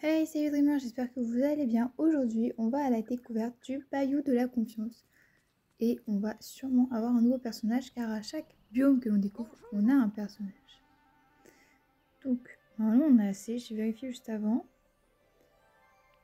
Hey, salut Dreamer, j'espère que vous allez bien. Aujourd'hui, on va à la découverte du Bayou de la Confiance. Et on va sûrement avoir un nouveau personnage, car à chaque biome que l'on découvre, on a un personnage. Donc, normalement, on a assez, j'ai vérifié juste avant.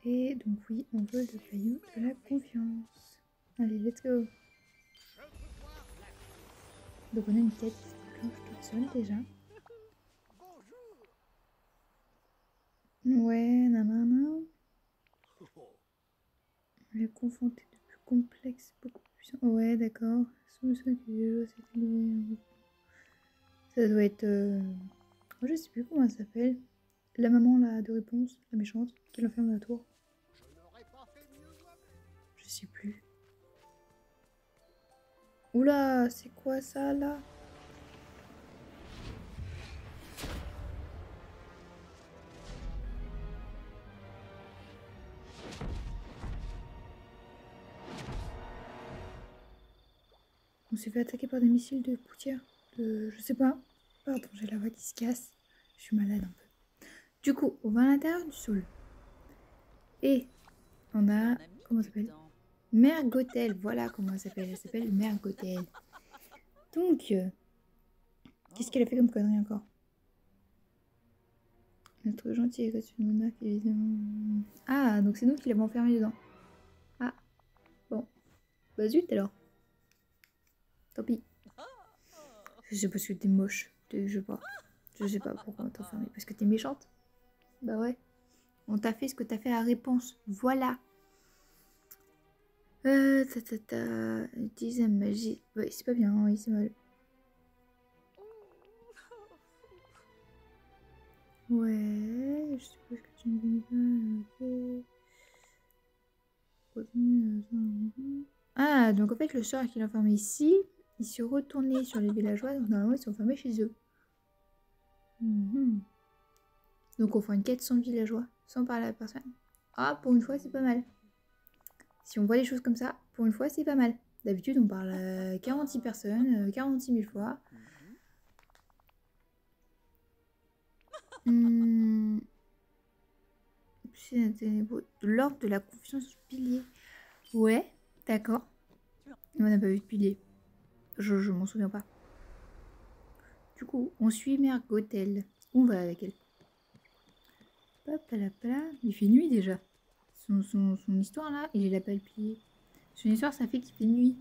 Et donc oui, on veut le Bayou de la Confiance. Allez, let's go. Donc on a une quête qui se déclenche toute seule déjà. Ouais, nanana. Le confronter de plus complexe, beaucoup plus puissant. Ouais, d'accord. Ça doit être... je sais plus comment elle s'appelle. La maman là de réponse, la méchante, qui l'enferme dans la tour. Je sais plus. Oula, c'est quoi ça là? On s'est fait attaquer par des missiles de poussière. Je sais pas. Pardon, j'ai la voix qui se casse. Je suis malade un peu. Du coup, on va à l'intérieur du sol. Et on a... Comment ça s'appelle? Mère Gothel. Voilà comment elle s'appelle. Elle s'appelle Mère Gothel. Donc, qu'est-ce qu'elle a fait comme connerie encore? Notre gentil et gratuit monarque, évidemment. Ah, donc c'est nous qui l'avons enfermé dedans. Ah, bon. Bah zut alors. Tant pis. Je sais pas si t'es moche. Je sais pas. Je sais pas pourquoi on t'a enfermé. Parce que t'es méchante? Bah ouais. On t'a fait ce que t'as fait à la réponse. Voilà. Utilise la magie. Ouais, c'est pas bien. Oui, c'est mal. Ouais, je sais pas ce que tu me dis. Ah, donc en fait, le sort qu'il a enfermé ici, il s'est retourné sur les villageois. Donc normalement, ils sont enfermés chez eux. Donc on fera une quête sans villageois, sans parler à personne. Ah, pour une fois, c'est pas mal. Si on voit les choses comme ça, pour une fois, c'est pas mal. D'habitude, on parle à 46 personnes, 46 000 fois. L'ordre de la confiance du pilier. Ouais, d'accord. On n'a pas vu de pilier. Je m'en souviens pas. Du coup, on suit Mère Gothel. On va avec elle. Il fait nuit déjà. Son histoire là, il est pas le pilier. Son histoire, ça fait qu'il fait nuit.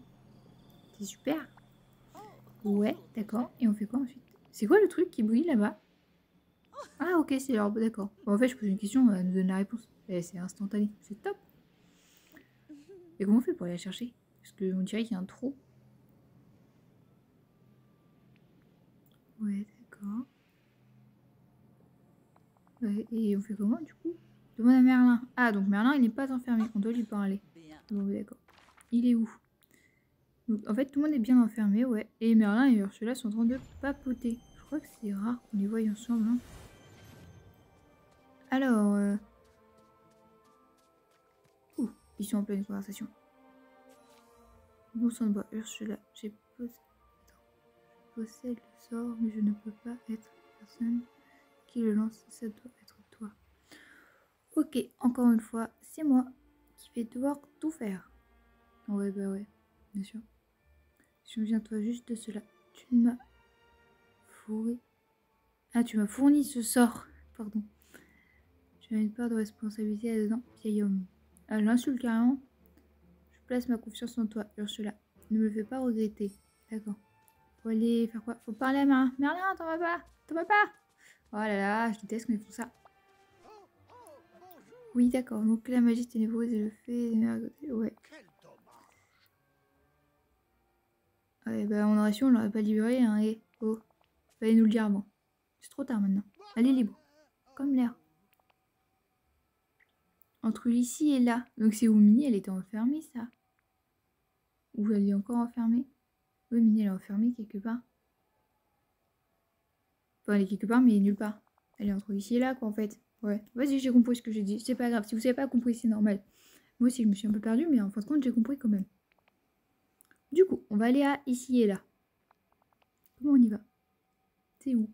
C'est super. Ouais, d'accord. Et on fait quoi ensuite? C'est quoi le truc qui brille là-bas? Ah ok, c'est l'orbe, d'accord. Bon, en fait, je pose une question, elle nous donne la réponse. Et c'est instantané, c'est top. Et comment on fait pour aller la chercher? Parce qu'on dirait qu'il y a un trou. Ouais, d'accord. Ouais, et on fait comment du coup? Demande à Merlin. Ah, donc Merlin, il n'est pas enfermé. On doit lui parler. Bon, d'accord. Il est où? Donc, en fait, tout le monde est bien enfermé, ouais. Et Merlin et Ursula sont en train de papoter. Je crois que c'est rare qu'on les voie ensemble. Hein. Alors, ouh, ils sont en pleine conversation. Bon sang de bois, Ursula, possède le sort, mais je ne peux pas être la personne qui le lance. Ça doit être toi. Ok, encore une fois, c'est moi qui vais devoir tout faire. Ouais, bah ouais, bien sûr. Souviens-toi juste de cela. Tu m'as fourré. Ah, tu m'as fourni ce sort. Pardon. Tu as une part de responsabilité là-dedans, vieil homme. Elle l'insulte carrément. Je place ma confiance en toi, Ursula. Ne me fais pas regretter. D'accord. Faut aller faire quoi? Faut parler à Merlin. Merlin, t'en vas pas? T'en vas pas? Oh là là, je déteste quand ils font ça. Oui, d'accord. Donc la magie ténébreuse et le fait... Ouais. Ouais, bah on aurait su, on l'aurait pas libéré. Hein. Et oh, fallait nous le dire avant. C'est trop tard maintenant. Elle est libre. Comme l'air. Entre ici et là. Donc c'est où Minnie, elle était enfermée, ça? Ou elle est encore enfermée? Oui, Minnie, elle est enfermée quelque part. Enfin, elle est quelque part, mais nulle part. Elle est entre ici et là, quoi, en fait. Ouais. Vas-y, j'ai compris ce que j'ai dit. C'est pas grave. Si vous n'avez pas compris, c'est normal. Moi aussi, je me suis un peu perdue, mais en fin de compte, j'ai compris quand même. Du coup, on va aller à ici et là. Comment on y va? C'est où?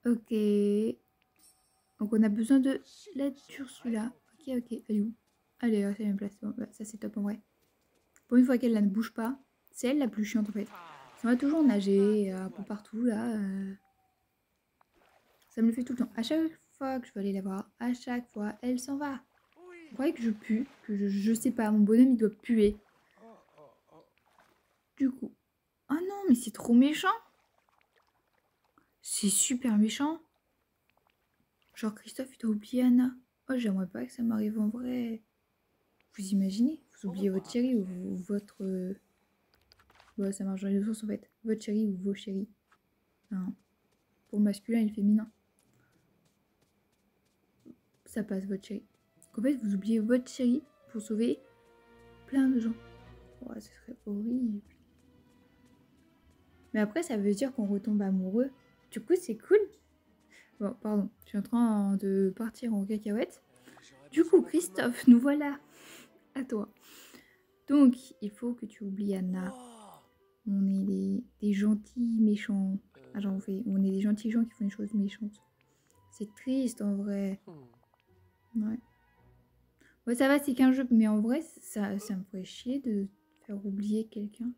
Ok. Donc on a besoin de l'aide d'Ursula. Ok, ok. Elle est où? Allez, c'est la même place. Bon, bah, ça c'est top en vrai. Pour une fois qu'elle là, ne bouge pas, c'est elle la plus chiante en fait. Ça va toujours nager un peu partout là. Ça me le fait tout le temps. À chaque fois que je veux aller la voir, à chaque fois, elle s'en va. Vous croyez que je pue? Que je sais pas, mon bonhomme il doit puer. Du coup. Oh non, mais c'est trop méchant. C'est super méchant. Genre Christophe il doit oublier Anna. Oh j'aimerais pas que ça m'arrive en vrai. Vous imaginez? Vous oubliez votre chérie ou votre... Ouais, ça marche dans les deux sens en fait. Votre chérie ou vos chéris. Enfin, pour le masculin et le féminin. Ça passe votre chérie. Donc en fait vous oubliez votre chérie pour sauver plein de gens. Ouais, ce serait horrible. Mais après ça veut dire qu'on retombe amoureux. Du coup c'est cool. Bon, pardon, je suis en train de partir en cacahuète. Du coup, Christophe, nous voilà. À toi. Donc, il faut que tu oublies Anna. On est des gentils méchants. Ah, j'en fais. On est des gentils gens qui font des choses méchantes. C'est triste en vrai. Ouais. Ouais, ça va, c'est qu'un jeu, mais en vrai, ça me ferait chier de faire oublier quelqu'un.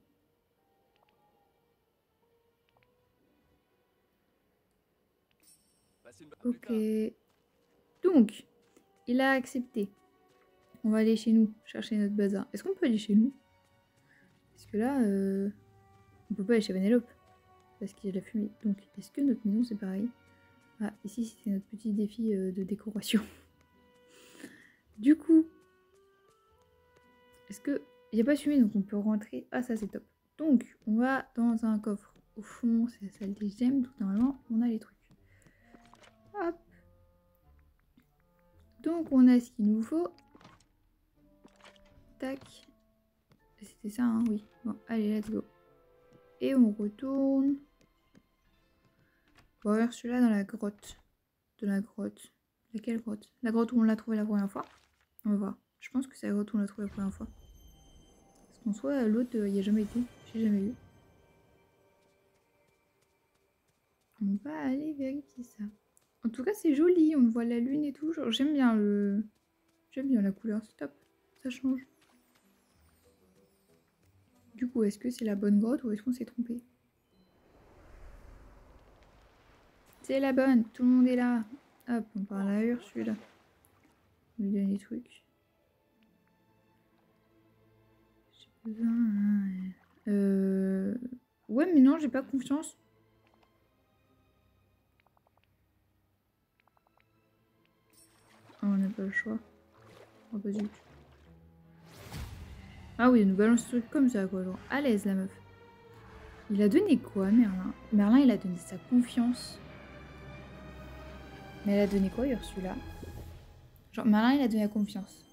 Ok. Donc, il a accepté. On va aller chez nous, chercher notre bazar. Est-ce qu'on peut aller chez nous? Parce que là, on peut pas aller chez Vanellope. Parce qu'il y a de la fumée. Donc, est-ce que notre maison, c'est pareil? Ah, ici, c'était notre petit défi de décoration. Du coup, est-ce que... Il n'y a pas de fumée, donc on peut rentrer. Ah, ça, c'est top. Donc, on va dans un coffre. Au fond, c'est la salle des gemmes. Donc, normalement, on a les trucs. Hop. Donc, on a ce qu'il nous faut. Tac. C'était ça, hein, oui. Bon, allez, let's go. Et on retourne. On va voir celui-là dans la grotte. De la grotte. Laquelle grotte? La grotte où on l'a trouvé la première fois. On va voir. Je pense que c'est la grotte où on l'a trouvé la première fois. Parce qu'en soi, l'autre, il n'y a jamais été. J'ai jamais eu. On va aller vérifier ça. En tout cas, c'est joli. On voit la lune et tout. J'aime bien le... J'aime bien la couleur. C'est top. Ça change. Du coup, est-ce que c'est la bonne grotte ou est-ce qu'on s'est trompé? C'est la bonne. Tout le monde est là. Hop, on parle à Ursule. On lui donne des trucs. J'ai besoin... Ouais, mais non, j'ai pas confiance. Oh, on n'a pas le choix. Oh, bah zut. Ah oui, elle nous balance ce truc comme ça, quoi. Genre, à l'aise, la meuf. Il a donné quoi, Merlin? Merlin, il a donné sa confiance. Mais elle a donné quoi, Ursula? Genre, Merlin, il a donné la confiance.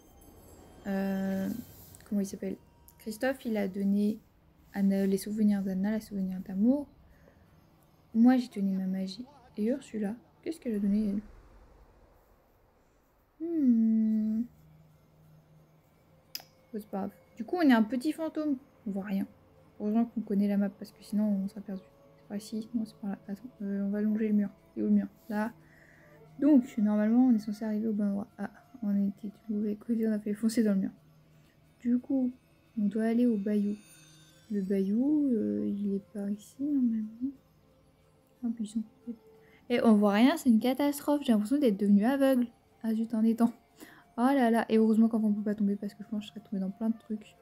Comment il s'appelle? Christophe, il a donné les souvenirs d'Anna, les souvenirs d'amour. Moi, j'ai donné ma magie. Et Ursula, qu'est-ce qu'elle a donné, elle? Oh, c'est pas grave. Du coup, on est un petit fantôme. On voit rien. Heureusement qu'on connaît la map parce que sinon, on serait perdu. C'est par ici? Non, c'est par là. Attends, on va longer le mur. Et où le mur? Là. Donc, normalement, on est censé arriver au bon endroit. Ah, on était du mauvais côté, on a fait foncer dans le mur. Du coup, on doit aller au bayou. Le bayou, il est par ici, normalement. Un buisson. Et on voit rien, c'est une catastrophe. J'ai l'impression d'être devenue aveugle. Ah zut, en étant. Oh là là. Et heureusement qu'on ne peut pas tomber parce que je pense que je serais tombée dans plein de trucs.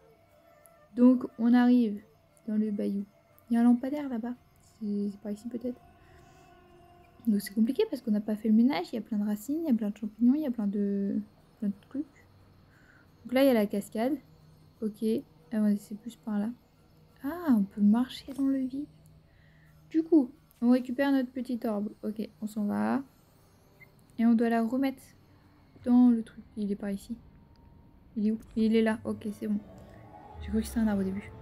Donc, on arrive dans le bayou. Il y a un lampadaire là-bas. C'est par ici peut-être. Donc c'est compliqué parce qu'on n'a pas fait le ménage. Il y a plein de racines, il y a plein de champignons, il y a plein de trucs. Donc là, il y a la cascade. Ok. C'est plus par là. Ah, on peut marcher dans le vide. Du coup, on récupère notre petite orbe. Ok, on s'en va. Et on doit la remettre dans le truc. Il est par ici. Il est où? Il est là. Ok, c'est bon. J'ai cru que c'était un arbre au début.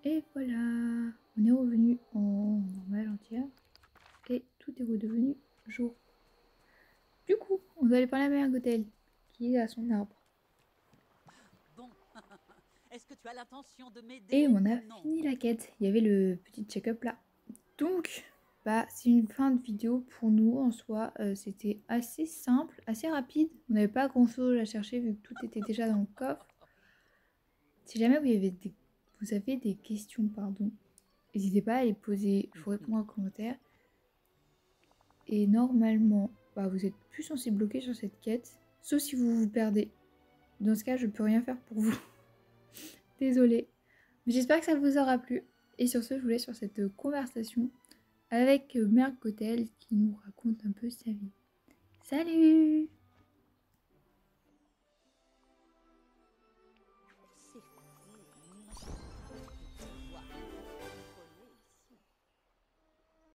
Et voilà. On est revenu en normal entière. Et tout est redevenu jour. Du coup, on doit aller parler à Mère Gothel, qui est à son arbre. Bon, est-ce que tu as l'intention de Et m'aider on ou a non? fini la quête. Il y avait le petit check-up là. Donc, bah, c'est une fin de vidéo pour nous en soi. C'était assez simple, assez rapide. On n'avait pas grand-chose à chercher vu que tout était déjà dans le coffre. Si jamais vous avez des questions, pardon, n'hésitez pas à les poser. Je vous réponds en commentaire. Et normalement, bah, vous êtes plus censé bloquer sur cette quête. Sauf si vous vous perdez. Dans ce cas, je peux rien faire pour vous. Désolée. Mais j'espère que ça vous aura plu. Et sur ce, je vous laisse sur cette conversation avec Mère Cotel qui nous raconte un peu sa vie. Salut!